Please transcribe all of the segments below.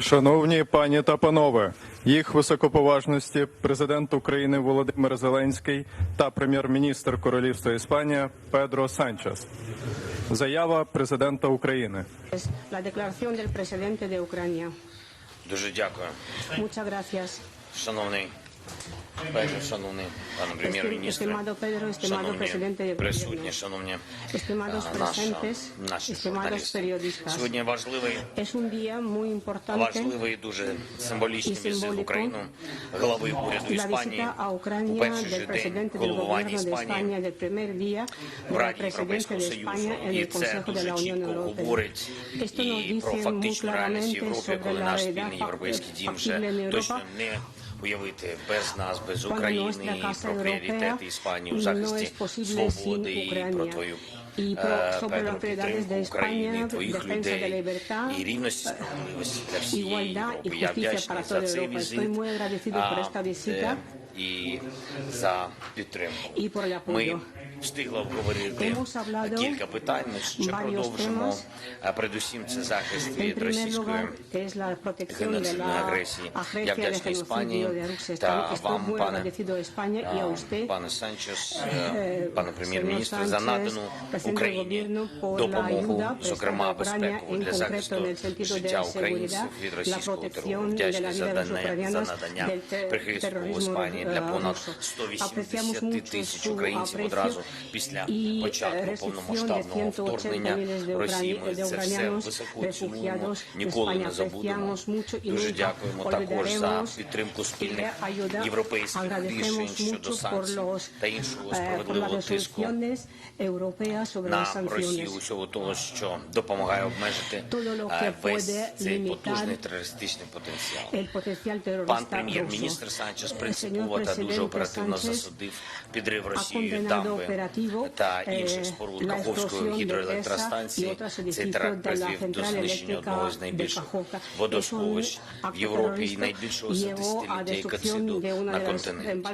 Шановні пані та панове, їх високоповажності президент України Володимир Зеленський та прем'єр-міністр Королівства Іспанія Педро Санчес. Заява президента України. La declaración del presidente de Ucrania. Дуже дякую. Muchas gracias. Шановний Педро, шановний пане прем'єр-міністр, шановні присутні, шановні наші журналісти. Сьогодні важливий дуже символічний візит в Україну глави уряду Іспанії у перший же день головування Іспанії в Раді Європейського Союзу. І це дуже чітко говорить і про фактичну реальність Європи, коли наш спільний європейський дім вже точно не уявити без нас, без України, і про пріоритети Іспанії у захисті свободи, і про твою Педро, підтримку України, і твоїх людей, і рівності, справедливості для всієї Європи. Я вдячний за цей візит і за підтримку. Ми встигли обговорити кілька питань, ми ще продовжимо. Передусім, це захист від російської геноцидної агресії. Я вдячний Іспанії та вам, пане Санчес, пане прем'єр-міністр, за надану Україні допомогу, зокрема безпеку для захисту життя українців від російського терору. Вдячний за надання прихистку Іспанії для понад 180 тисяч українців одразу після початку повномасштабного вторгнення Росії. Ми це все високо цінуємо, ніколи не забудемо. Дуже дякуємо також за підтримку спільних європейських рішень щодо санкцій та іншого справедливого тиску на Росію, усього того, що допомагає обмежити весь цей потужний терористичний потенціал. Пан прем'єр-міністр Санчес принципово та дуже оперативно засудив підрив Росією дамби та інших споруд Каховської гідроелектростанції. Цей теракт призвів до знищення одного з найбільших водосховищ в Європі і найбільшого за десятиліття екоциду на континенті.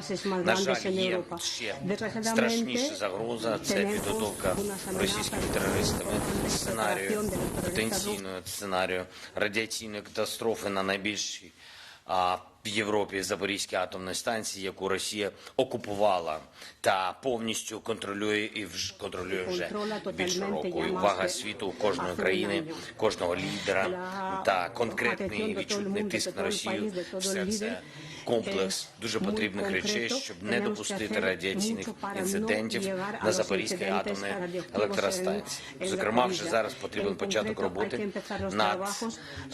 На жаль, є ще страшніша загроза – це підготовка російськими терористами потенційного сценарію радіаційної катастрофи на найбільшій в Європі Запорізькій атомної станції, яку Росія окупувала та повністю контролює вже більше року. І увага світу, кожної країни, кожного лідера та конкретний відчутний тиск на Росію – все це комплекс дуже потрібних речей, щоб не допустити радіаційних інцидентів на Запорізькій атомній електростанції. Зокрема, вже зараз потрібен початок роботи над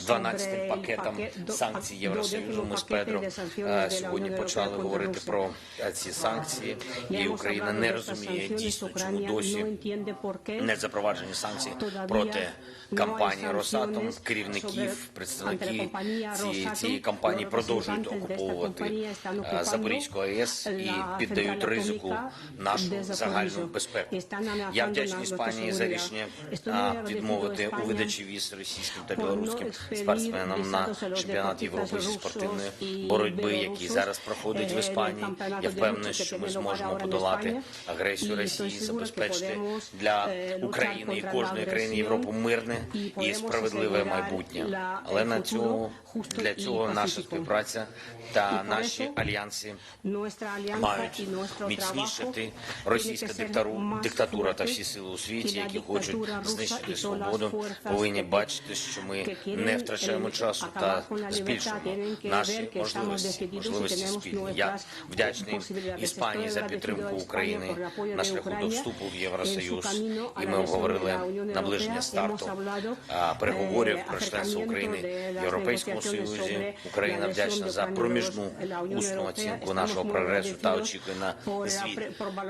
12-м пакетом санкцій Євросоюзу. Ми з Педро сьогодні почали говорити про ці санкції, і Україна не розуміє дійсно, чому досі не запроваджені санкції проти компанії «Росатом». Керівників, представники цієї компанії продовжують окуповувати Запорізьку АЕС і піддають ризику нашу загальну безпеку. Я вдячний Іспанії за рішення відмовити у видачі віз російським та білоруським спортсменам на чемпіонат Європи зі спортивної боротьби, який зараз проходить в Іспанії. Я впевнений, що ми зможемо подолати агресію Росії, забезпечити для України і кожної країни Європи мирне і справедливе майбутнє. Але для цього наша співпраця та наші альянси мають міцнішити. Російська диктатура та всі сили у світі, які хочуть знищити свободу, повинні бачити, що ми не втрачаємо часу та збільшуємо наші можливості спільні. Я вдячний Іспанії за підтримку України на шляху до вступу в Євросоюз. І ми обговорили наближення старту переговорів про членство України в Європейському Союзі. Україна вдячна за проміжну усну оцінку нашого прогресу та очікує на звіт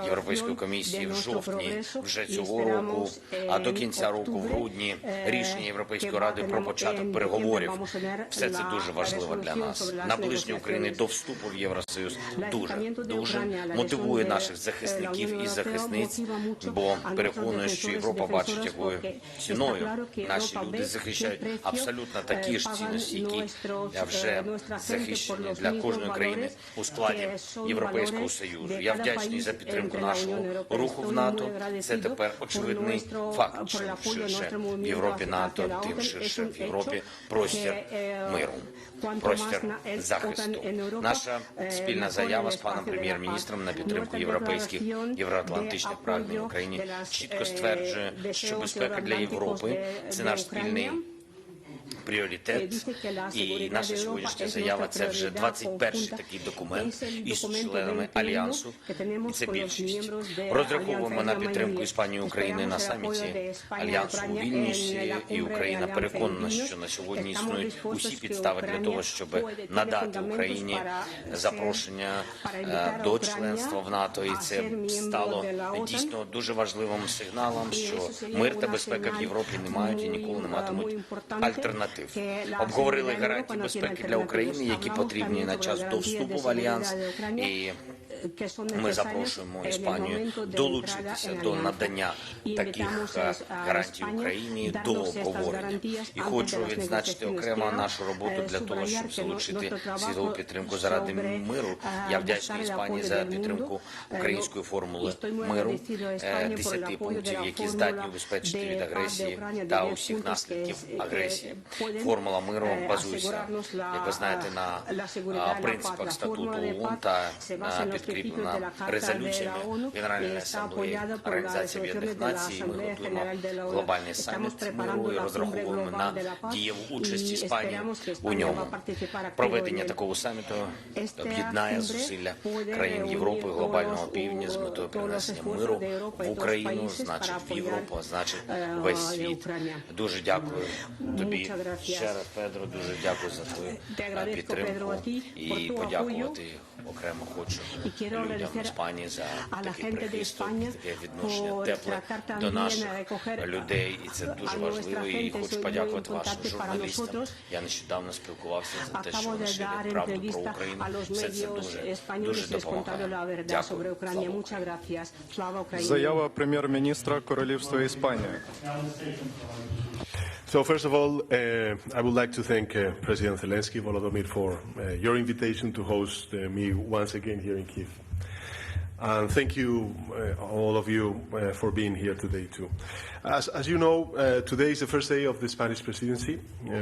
Європейської комісії в жовтні вже цього року, а до кінця року, в грудні, рішення Європейської ради про початок переговорів. Все це дуже важливо для нас. Наближення України до вступу в Євросоюз дуже мотивує наших захисників і захисниць, бо переконує, що Європа бачить, якою ціною наші люди захищають абсолютно такі ж цінності, які вже захищені для кожної країни у складі Європейського Союзу. Я вдячний за підтримку нашого руху в НАТО. Це тепер очевидний факт. Чим ширше в Європі НАТО, тим ширше в Європі простір миру, простір захисту. Наша спільна заява з паном прем'єр-міністром на підтримку європейських євроатлантичних прагнень в Україні чітко стверджує, що безпека для Європи – це наш спільний пріоритет, і наша сьогоднішня заява – це вже 21-й такий документ із членами Альянсу, і це більшість. Розраховуємо на підтримку Іспанії і України на саміті Альянсу у Вільнюсі, і Україна переконана, що на сьогодні існують усі підстави для того, щоб надати Україні запрошення до членства в НАТО, і це стало дійсно дуже важливим сигналом, що мир та безпека в Європі не мають і ніколи не матимуть альтернатив. Обговорили гарантії безпеки для України, які потрібні на час до вступу в Альянс, і ми запрошуємо Іспанію долучитися до надання таких гарантій Україні до обговорення. І хочу відзначити окремо нашу роботу для того, щоб залучити світову підтримку заради миру. Я вдячний Іспанії за підтримку української формули миру, 10 пунктів, які здатні убезпечити від агресії та усіх наслідків агресії. Формула миру базується, як ви знаєте, на принципах статуту ООН та підкріплена резолюціями Генеральної асамблеї Організації Об'єднаних Націй. Ми готуємо глобальний саміт миру і розраховуємо на дієву участь Іспанії у ньому. Проведення такого саміту об'єднає зусилля країн Європи, глобального півдня з метою принесення миру в Україну, значить в Європу, а значить весь світ. Дуже дякую тобі ще раз, Педро, дуже дякую за твою підтримку і подякувати окремо хочу людям Іспанії за такий прихисток, таке відношення тепле до наших людей, і це дуже важливо, і хочу подякувати вашим журналістам. Я нещодавно спілкувався за те, що вони ширять правду про Україну, все це дуже допомагає. Дякую. Слава Україні. Заява прем'єр-міністра Королівства Іспанії. So first of all, I would like to thank President Zelenski, Volodímir, for your invitation to host me once again here in Kyiv. And thank you, all of you, for being here today too. As you know, today is the first day of the Spanish presidency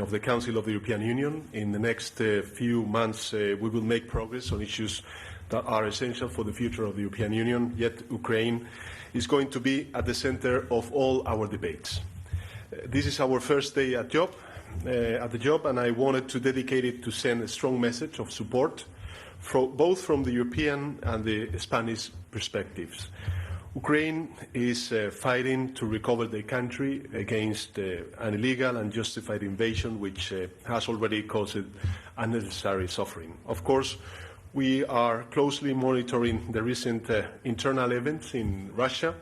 of the Council of the European Union. In the next few months, we will make progress on issues that are essential for the future of the European Union, yet Ukraine is going to be at the center of all our debates. This is our first day at the job, and I wanted to dedicate it to send a strong message of support, both from the European and the Spanish perspectives. Ukraine is fighting to recover the country against an illegal and justified invasion which has already caused unnecessary suffering. Of course, we are closely monitoring the recent internal events in Russia,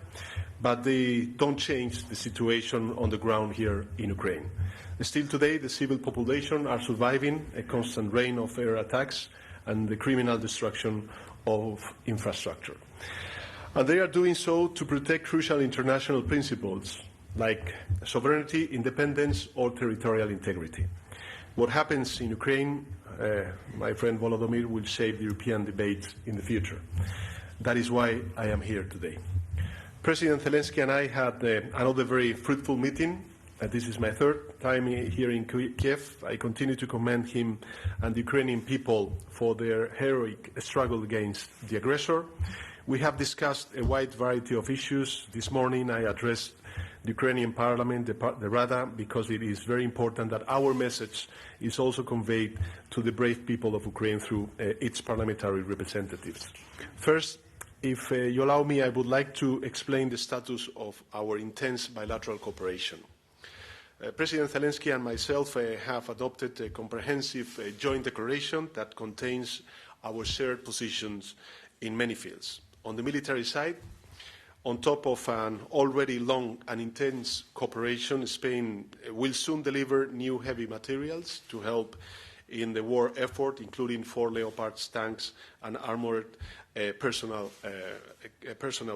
but they don't change the situation on the ground here in Ukraine. Still today, the civil population are surviving a constant rain of air attacks and the criminal destruction of infrastructure. And they are doing so to protect crucial international principles like sovereignty, independence, or territorial integrity. What happens in Ukraine, my friend Volodímir, will shape the European debate in the future. That is why I am here today. President Zelenski and I had another very fruitful meeting. This is my third time here in Kiev. I continue to commend him and the Ukrainian people for their heroic struggle against the aggressor. We have discussed a wide variety of issues. This morning I addressed the Ukrainian parliament, the Rada, because it is very important that our message is also conveyed to the brave people of Ukraine through its parliamentary representatives. First, if you allow me, I would like to explain the status of our intense bilateral cooperation. President Zelensky and myself have adopted a comprehensive joint declaration that contains our shared positions in many fields. On the military side, on top of an already long and intense cooperation, Spain will soon deliver new heavy materials to help in the war effort, including 4 Leopard tanks and armored personnel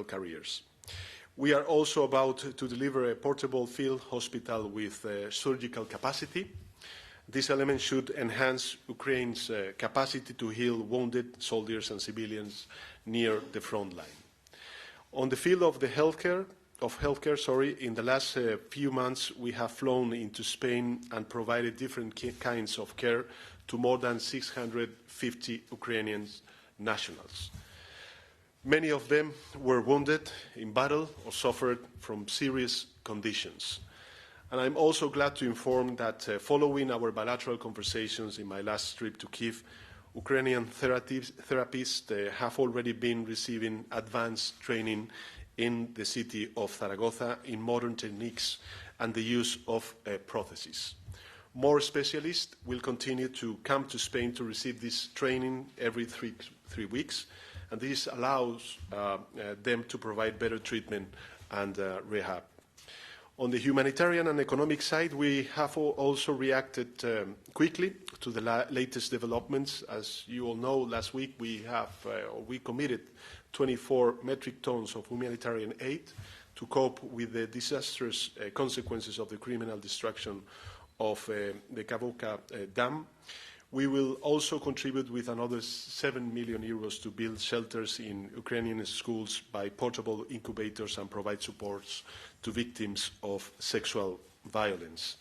carriers. We are also about to deliver a portable field hospital with surgical capacity. This element should enhance Ukraine's capacity to heal wounded soldiers and civilians near the front line. On the field of healthcare, in the last few months we have flown into Spain and provided different kinds of care to more than 650 Ukrainian nationals. Many of them were wounded in battle or suffered from serious conditions. And I'm also glad to inform that following our bilateral conversations in my last trip to Kyiv, Ukrainian therapists have already been receiving advanced training in the city of Zaragoza in modern techniques and the use of prostheses. More specialists will continue to come to Spain to receive this training every three weeks, and this allows them to provide better treatment and rehab. On the humanitarian and economic side, we have also reacted quickly to the latest developments. As you all know, last week we committed 24 metric tons of humanitarian aid to cope with the disastrous consequences of the criminal destruction of the Kavuka Dam. We will also contribute with another 7 million euros to build shelters in Ukrainian schools by portable incubators and provide supports to victims of sexual violence.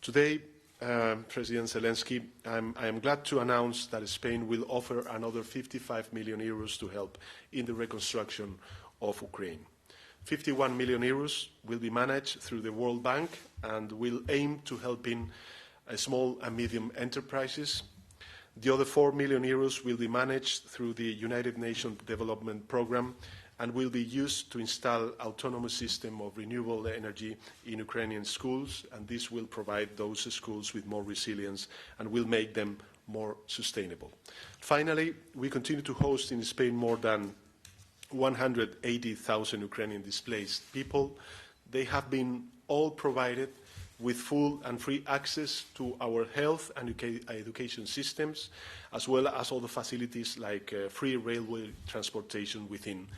Today, President Zelensky, I am glad to announce that Spain will offer another 55 million euros to help in the reconstruction of Ukraine. 51 million euros will be managed through the World Bank and will aim to helping small and medium enterprises. The other 4 million euros will be managed through the United Nations Development Programme and will be used to install autonomous system of renewable energy in Ukrainian schools, and this will provide those schools with more resilience and will make them more sustainable. Finally, we continue to host in Spain more than 180,000 Ukrainian displaced people. They have been all provided with full and free access to our health and education systems, as well as all the facilities like free railway transportation within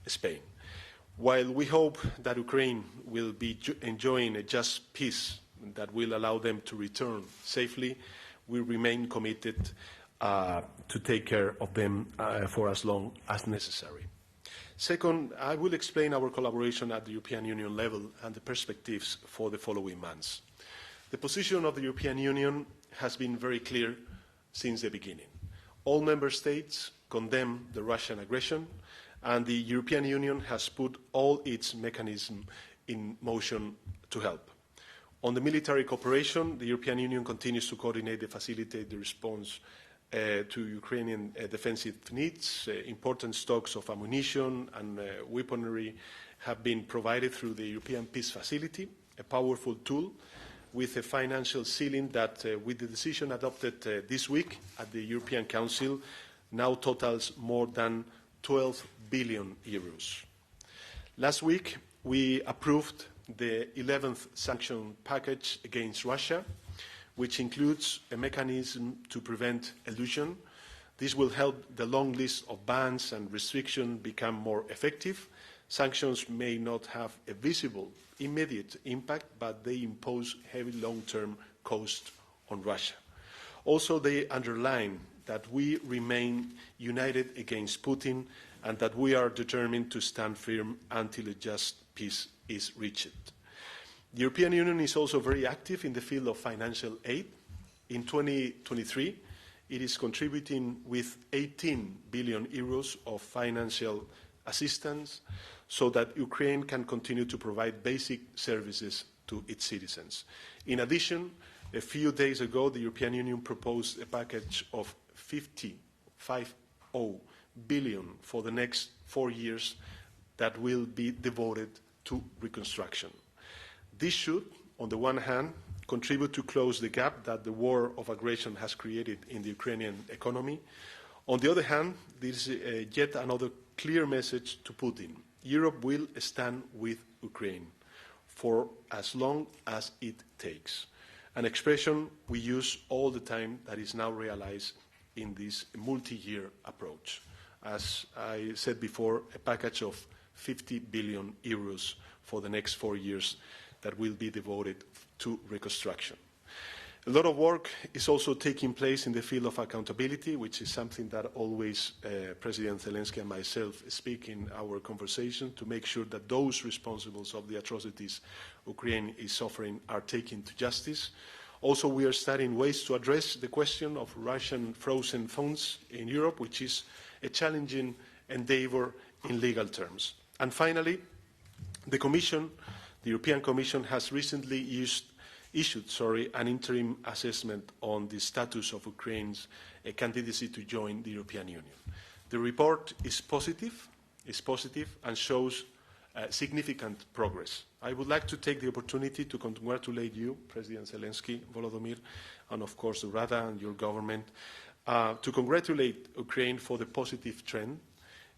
Spain. While we hope that Ukraine will be enjoying a just peace that will allow them to return safely, we remain committed to take care of them for as long as necessary. Second, I will explain our collaboration at the European Union level and the perspectives for the following months. The position of the European Union has been very clear since the beginning. All member states condemn the Russian aggression, and the European Union has put all its mechanisms in motion to help. On the military cooperation, the European Union continues to coordinate and facilitate the response to Ukrainian defensive needs. Important stocks of ammunition and weaponry have been provided through the European Peace Facility, a powerful tool with a financial ceiling that, with the decision adopted this week at the European Council, now totals more than 12 billion euros. Last week, we approved the 11th sanction package against Russia, which includes a mechanism to prevent elusion. This will help the long list of bans and restrictions become more effective. Sanctions may not have a visible, immediate impact, but they impose heavy long-term cost on Russia. Also, they underline that we remain united against Putin and that we are determined to stand firm until a just peace is reached. The European Union is also very active in the field of financial aid. In 2023, it is contributing with 18 billion euros of financial assistance so that Ukraine can continue to provide basic services to its citizens. In addition, a few days ago, the European Union proposed a package of 50 billion for the next 4 years that will be devoted to reconstruction. This should, on the one hand, contribute to close the gap that the war of aggression has created in the Ukrainian economy. On the other hand, this is yet another clear message to Putin. Europe will stand with Ukraine for as long as it takes. An expression we use all the time that is now realized in this multi-year approach. As I said before, a package of 50 billion euros for the next 4 years that will be devoted to reconstruction. A lot of work is also taking place in the field of accountability, which is something that always President Zelensky and myself speak in our conversation to make sure that those responsible of the atrocities Ukraine is suffering are taken to justice. Also, we are studying ways to address the question of Russian frozen funds in Europe, which is a challenging endeavor in legal terms. And finally, the European Commission has recently issued an interim assessment on the status of Ukraine's candidacy to join the European Union. The report is positive and shows significant progress. I would like to take the opportunity to congratulate you, President Zelensky, Volodímir, and of course the Rada and your government, to congratulate Ukraine for the positive trend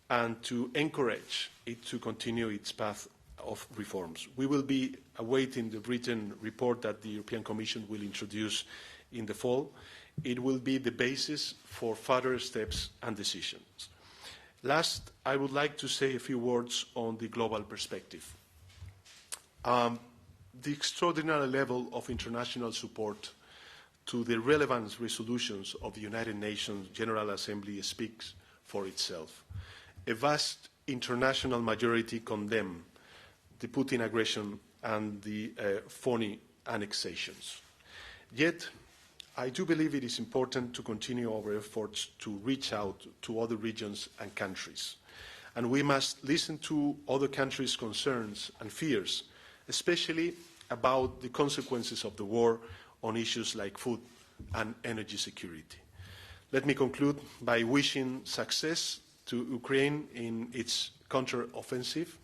and to encourage it to continue its path of reforms. We will be awaiting the written report that the European Commission will introduce in the fall. It will be the basis for further steps and decisions. Last, I would like to say a few words on the global perspective. The extraordinary level of international support to the relevant resolutions of the United Nations General Assembly speaks for itself. A vast international majority condemn the Putin aggression and the phony annexations. Yet, I do believe it is important to continue our efforts to reach out to other regions and countries. And we must listen to other countries' concerns and fears, especially about the consequences of the war on issues like food and energy security. Let me conclude by wishing success to Ukraine in its counter-offensive.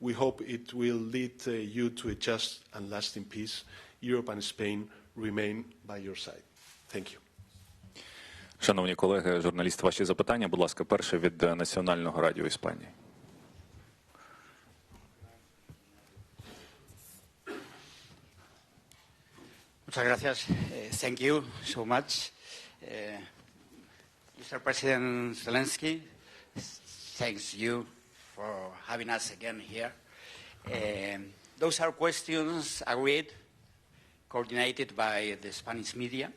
We hope it will lead you to a just and lasting peace. Europe and Spain remain by your side. Thank you. Шановні колеги, журналісти, ваші запитання, будь ласка, перше від Національного радіо Іспанії. Muchas gracias. Thank you so much. Mr. President Zelensky, thanks you for having us again here. Those are questions agreed, coordinated by the Spanish media.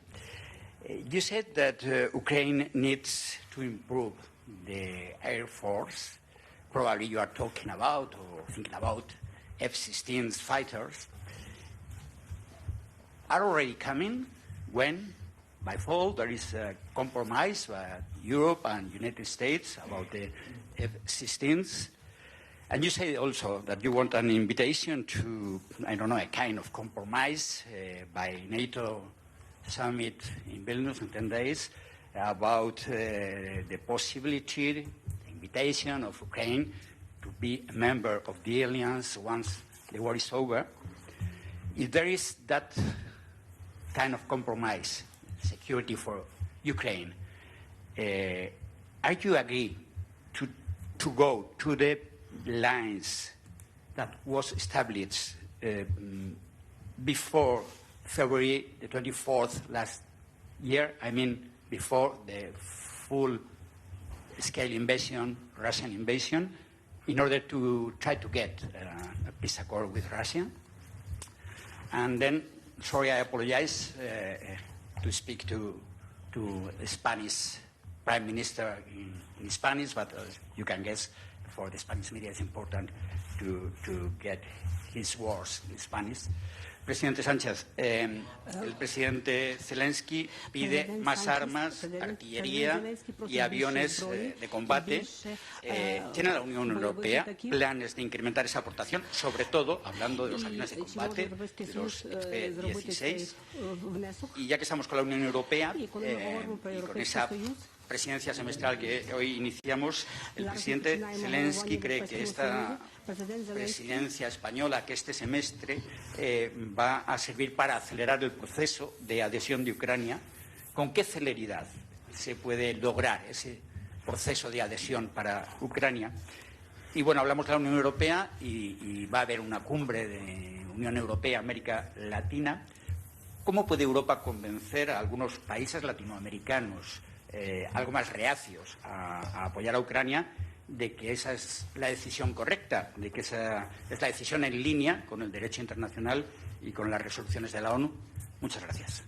You said that Ukraine needs to improve the Air Force. Probably you are talking about or thinking about F-16 fighters. Are already coming when, by fall, there is a compromise by Europe and United States about the F-16s. And you say also that you want an invitation to, I don't know, a kind of compromise by NATO summit in Vilnius in 10 days about the possibility, the invitation of Ukraine to be a member of the alliance once the war is over. If there is that kind of compromise, security for Ukraine, are you agree to go to the lines that was established before February the 24th last year? I mean, before the full-scale invasion, Russian invasion, in order to try to get a peace accord with Russia? And then, sorry, I apologize to speak to the Spanish Prime Minister in Spanish, but you can guess for the Spanish media it's important to get his words in Spanish. Presidente Sánchez, el presidente Zelensky pide más armas, artillería y aviones de combate. ¿Tiene la Unión Europea planes de incrementar esa aportación? Sobre todo, hablando de los aviones de combate, de los F-16. Y ya que estamos con la Unión Europea y con esa presidencia semestral que hoy iniciamos, el presidente Zelensky cree que esta presidencia española, que este semestre va a servir para acelerar el proceso de adhesión de Ucrania. ¿Con qué celeridad se puede lograr ese proceso de adhesión para Ucrania? Y bueno, hablamos de la Unión Europea y va a haber una cumbre de Unión Europea-América Latina. ¿Cómo puede Europa convencer a algunos países latinoamericanos algo más reacios a apoyar a Ucrania de que esa es la decisión correcta, de que esa es la decisión en línea con el derecho internacional y con las resoluciones de la ONU? Muchas gracias.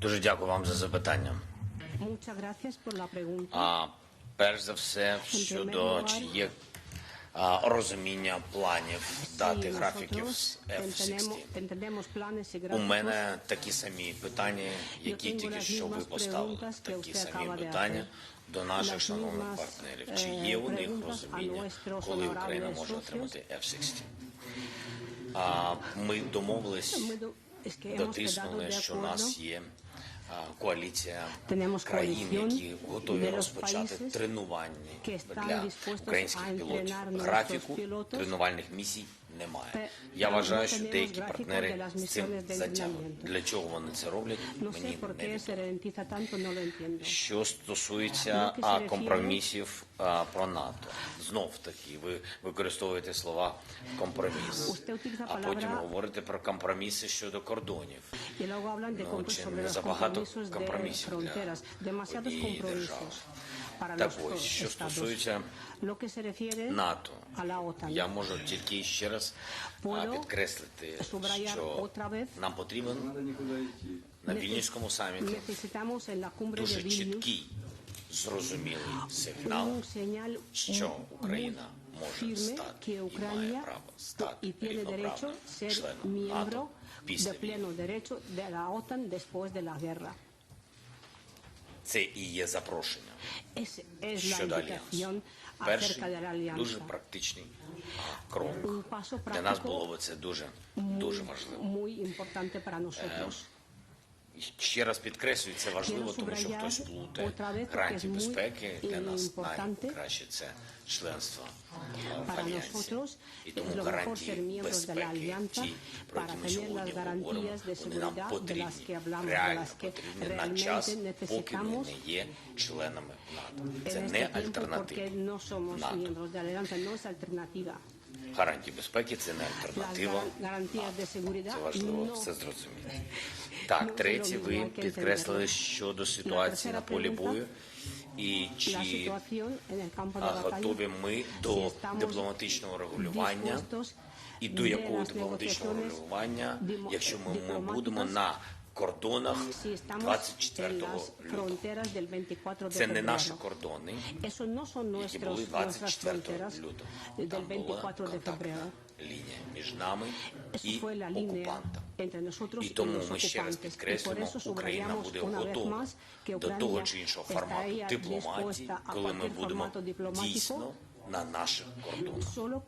Дуже дякую вам за запитання. Muchas gracias por la pregunta. Перш за все, щодо чи є розуміння планів, дати графіків з F-16. Entendemos planes y У gráficos. мене такі самі питання, які тільки що ви поставили. Такі самі питання до наших шановних партнерів. Чи є у них розуміння, коли Україна може отримати F-16? Ми домовились, дотиснули, що у нас є коаліція країн, які готові розпочати тренування для українських пілотів. Графіку тренувальних місій немає. Я вважаю, що деякі партнери з цим затягують. Для чого вони це роблять, мені невідомо. Що стосується компромісів про НАТО. Знов-таки, ви використовуєте слова «компроміс», а потім говорите про компроміси щодо кордонів. Ну, чи не забагато компромісів для однієї держави? Так ось, що стосується НАТО, я можу тільки ще раз підкреслити, що нам потрібен на Вільнюському саміті дуже чіткий, зрозумілий сигнал, що Україна може стати і має право стати рівноправним членом НАТО після війни. Це і є запрошення щодо альянсу. Перший дуже практичний крок. Для нас було б це дуже важливо. Ще раз підкреслюю, це важливо, тому що хтось плутає. Гарантії безпеки для нас найкраще – це членство в альянсі. І тому гарантії безпеки, ті, про які ми сьогодні говоримо, вони нам потрібні, реально потрібні на час, поки ми не є членами НАТО. Це не альтернатива НАТО. Гарантії безпеки – це не альтернатива НАТО. Це важливо все зрозуміти. Так, третє, ви підкреслили щодо ситуації на полі бою і чи готові ми до дипломатичного регулювання і до якого дипломатичного регулювання, якщо ми будемо на кордонах 24 лютого. Це не наші кордони, які були 24 лютого. Там була контактна лінія між нами і окупантом. І тому ми ще раз підкреслюємо, Україна буде готова до того чи іншого формату дипломатії, коли ми будемо дійсно на наших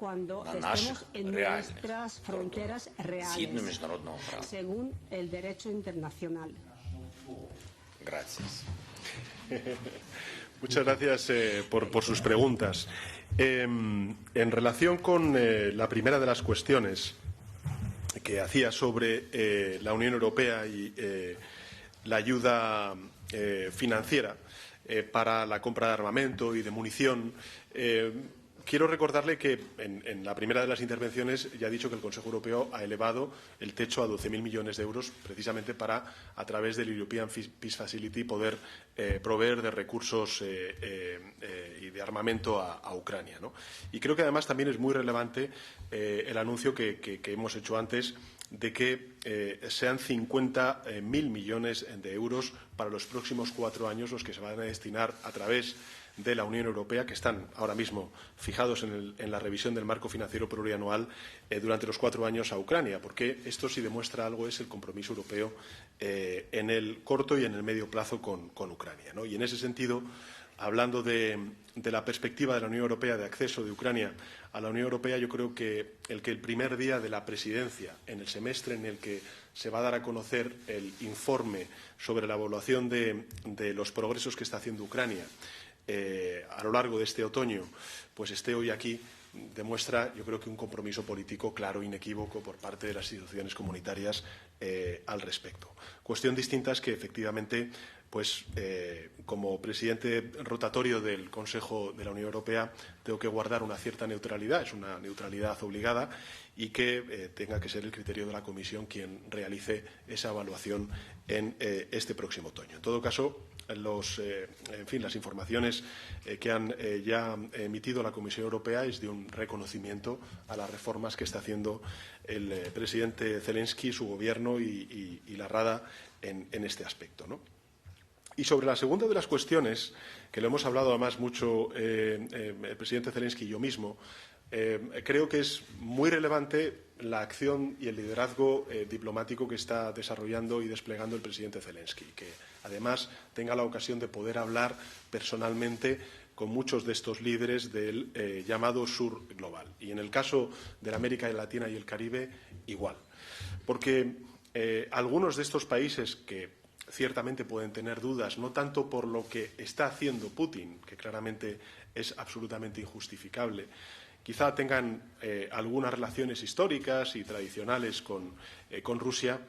кордонах, на наших реальних кордонах, згідно міжнародного права. Gracias. Muchas gracias por sus preguntas. En relación con la primera de las cuestiones que hacía sobre la Unión Europea y la ayuda financiera para la compra de armamento y de munición, quiero recordarle que en la primera de las intervenciones ya he dicho que el Consejo Europeo ha elevado el techo a 12.000 millones de euros precisamente para, a través del European Peace Facility, poder proveer de recursos y de armamento a Ucrania, ¿no? Y creo que además también es muy relevante el anuncio que hemos hecho antes de que sean 50.000 millones de euros para los próximos 4 años los que se van a destinar a través de la Unión Europea, que están ahora mismo fijados en la revisión del marco financiero plurianual durante los 4 años a Ucrania, porque esto, si demuestra algo, es el compromiso europeo en el corto y en el medio plazo con Ucrania, ¿no? Y en ese sentido, hablando de la perspectiva de la Unión Europea de acceso de Ucrania a la Unión Europea, yo creo que el primer día de la presidencia, en el semestre en el que se va a dar a conocer el informe sobre la evaluación de los progresos que está haciendo Ucrania a lo largo de este otoño, pues esté hoy aquí, demuestra, yo creo que un compromiso político claro, inequívoco por parte de las instituciones comunitarias al respecto. Cuestión distinta es que, efectivamente, pues como presidente rotatorio del Consejo de la Unión Europea tengo que guardar una cierta neutralidad, es una neutralidad obligada, y que tenga que ser el criterio de la Comisión quien realice esa evaluación en este próximo otoño. En todo caso, las informaciones que han ya emitido la Comisión Europea es de un reconocimiento a las reformas que está haciendo el presidente Zelenski, su Gobierno y la Rada en este aspecto, ¿no? Y sobre la segunda de las cuestiones, que lo hemos hablado además mucho el presidente Zelenski y yo mismo, creo que es muy relevante la acción y el liderazgo diplomático que está desarrollando y desplegando el presidente Zelenski, que además tenga la ocasión de poder hablar personalmente con muchos de estos líderes del llamado sur global. Y en el caso de la América Latina y el Caribe, igual. Porque algunos de estos países que ciertamente pueden tener dudas, no tanto por lo que está haciendo Putin, que claramente es absolutamente injustificable, quizá tengan algunas relaciones históricas y tradicionales con Rusia,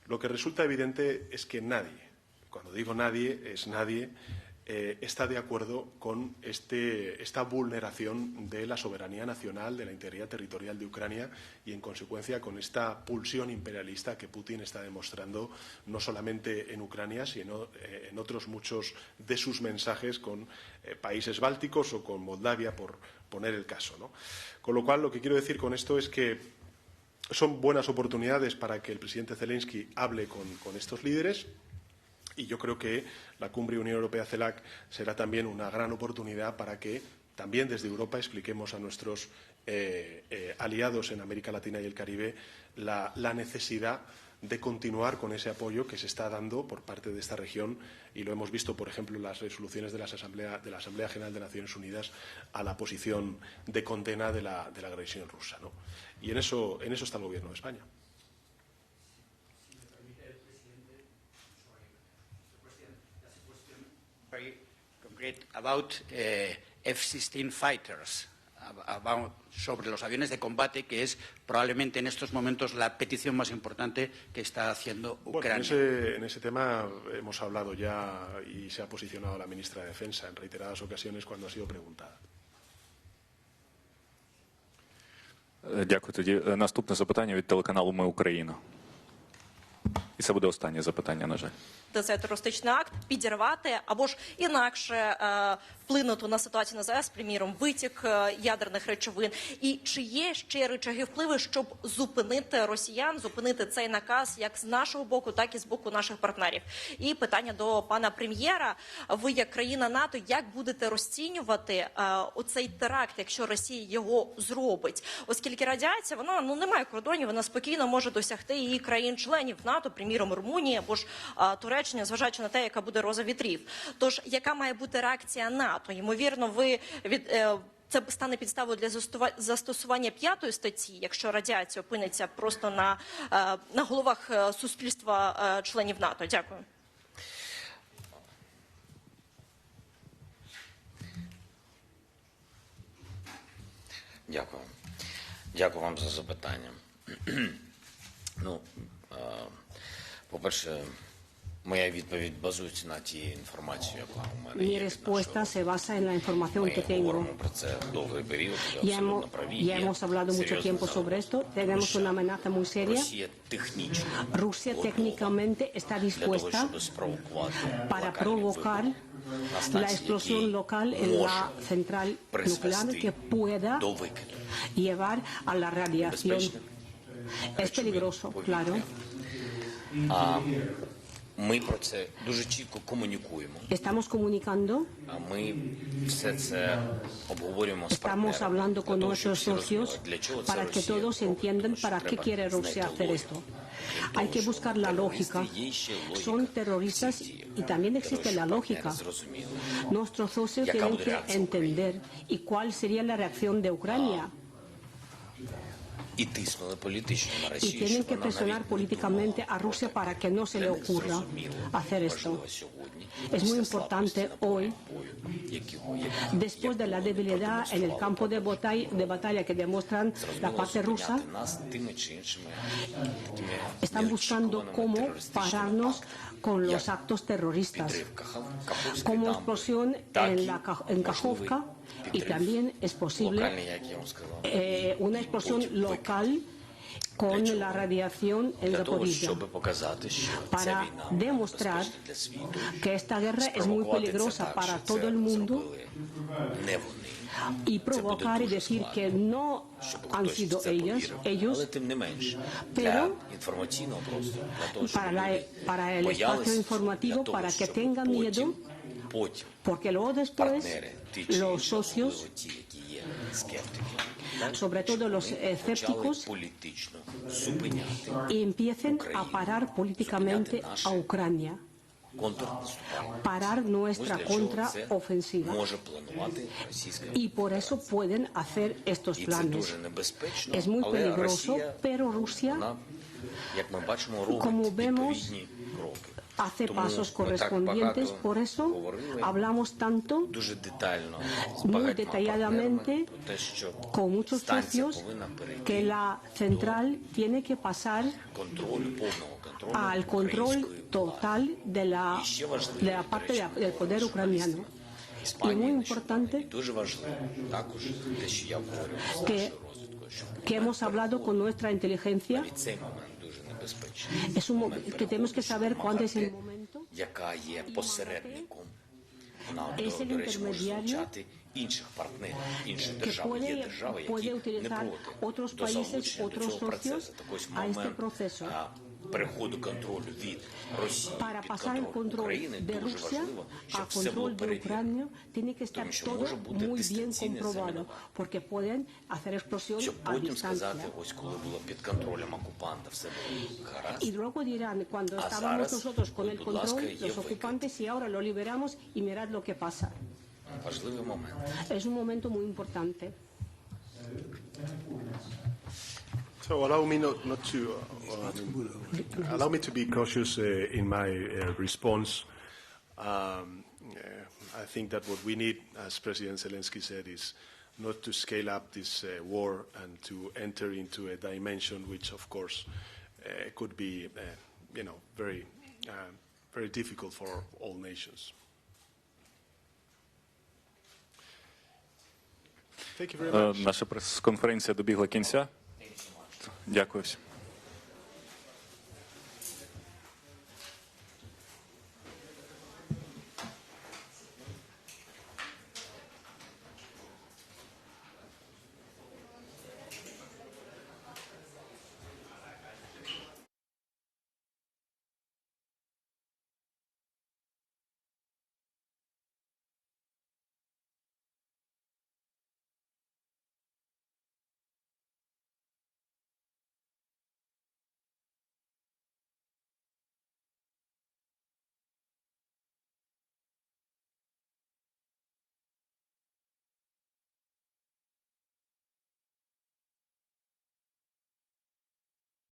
lo que resulta evidente es que nadie, cuando digo nadie, es nadie, está de acuerdo con esta vulneración de la soberanía nacional, de la integridad territorial de Ucrania y, en consecuencia, con esta pulsión imperialista que Putin está demostrando no solamente en Ucrania, sino en otros muchos de sus mensajes con países bálticos o con Moldavia, por poner el caso, ¿no? Con lo cual, lo que quiero decir con esto es que son buenas oportunidades para que el presidente Zelensky hable con estos líderes. Y yo creo que la cumbre Unión Europea-CELAC será también una gran oportunidad para que también desde Europa expliquemos a nuestros aliados en América Latina y el Caribe la necesidad de continuar con ese apoyo que se está dando por parte de esta región, y lo hemos visto, por ejemplo, en las resoluciones de la Asamblea General de Naciones Unidas a la posición de condena de la agresión rusa, ¿no? Y en eso está el Gobierno de España. Very concrete about F-16 fighters, sobre los aviones de combate, que es probablemente en estos momentos la petición más importante que está haciendo Ucrania. Bueno, en ese tema hemos hablado ya y se ha posicionado la ministra de Defensa en reiteradas ocasiones cuando ha sido preguntada. Дякую. Тоді наступне запитання від телеканалу «Ми Україна». І це буде останнє запитання, на жаль. Цей терористичний акт підірвати або ж інакше вплинути на ситуацію на ЗАЕС, приміром, витік ядерних речовин. І чи є ще рычаги впливу, щоб зупинити росіян, зупинити цей наказ як з нашого боку, так і з боку наших партнерів? І питання до пана прем'єра. Ви, як країна НАТО, як будете розцінювати оцей теракт, якщо Росія його зробить? Оскільки радіація, вона не має кордонів, вона спокійно може досягти і країн-членів НАТО, приміром, Румунії або ж Туреччини, зважаючи на те, яка буде роза вітрів. Тож, яка має бути реакція НАТО? Ймовірно, це стане підставою для застосування 5-ї статті, якщо радіація опиниться просто на головах суспільства членів НАТО. Дякую. Дякую. Дякую вам за запитання. По-перше, моя відповідь базується на тій інформації, яка у мене є. Mi respuesta se basa en la información que Ми tengo. говоримо про це довгий період, абсолютно праві. Ya hemos hablado mucho tiempo sobre esto. Tenemos una amenaza muy seria. Росія технічно Rusia técnicamente está dispuesta para provocar la explosión local en la central nuclear que pueda llevar a la radiación. Es peligroso, claro. Ми про це дуже чітко комунікуємо. Estamos comunicando, А ми все це обговорюємо з estamos партнерами. hablando Для con того, щоб nuestros всі socios розуміли, для чого це para que Росія todos робить, entiendan тому що para qué треба quiere Rusia знайти hacer логіку. esto. Крім Hay того, que що buscar la терористи lógica. є ще логіка Son в цих terroristas діях. y también Для existe того, la щоб lógica. партнери зрозуміли, Nuestros socios Яка tienen буде que реакція entender y cuál sería la reacción de Ucrania. і тиснули політично на Y Росію, tienen щоб que вона presionar навіть не políticamente думала a Rusia про para таке. que no se le Для них ocurra зрозуміло, hacer esto. важливо сьогодні, Es muy після importante слабкості на полі hoy, бою, Después de la debilidad en el campo de batalla que demuestran la parte rusa, están buscando cómo pararnos con los actos terroristas, como explosión en Kajovka, y también es posible una explosión local con la radiación en Zaporizhia, para demostrar que esta guerra es muy peligrosa para todo el mundo y provocar y decir que no han sido ellos, pero para el espacio informativo, para que tengan miedo, porque luego después los socios, sobre todo los escépticos, empiecen a parar políticamente a Ucrania, parar nuestra contraofensiva. Y por eso pueden hacer estos planes. Es muy peligroso, pero Rusia, como vemos, hace pasos correspondientes. Por eso hablamos tanto, muy detalladamente, con muchos socios, que la central tiene que pasar al control total de la parte del poder ucraniano. Y muy importante que hemos hablado con nuestra inteligencia, que tenemos que saber cuándo es el momento. Es el intermediario que puede utilizar otros países, otros socios a este proceso. Para pasar el control de Rusia al control de Ucrania tiene que estar todo muy bien comprobado, porque pueden hacer explosión a distancia. Y luego dirán, cuando estábamos nosotros con el control, los ocupantes, y ahora lo liberamos y mirad lo que pasa. Es un momento muy importante. So allow me allow me to be cautious in my response. I think that what we need, as President Zelensky said, is not to scale up this war and to enter into a dimension which, of course, could be, very difficult for all nations. Thank you very much. Наша прес-конференція добігла кінця. Дякую всім.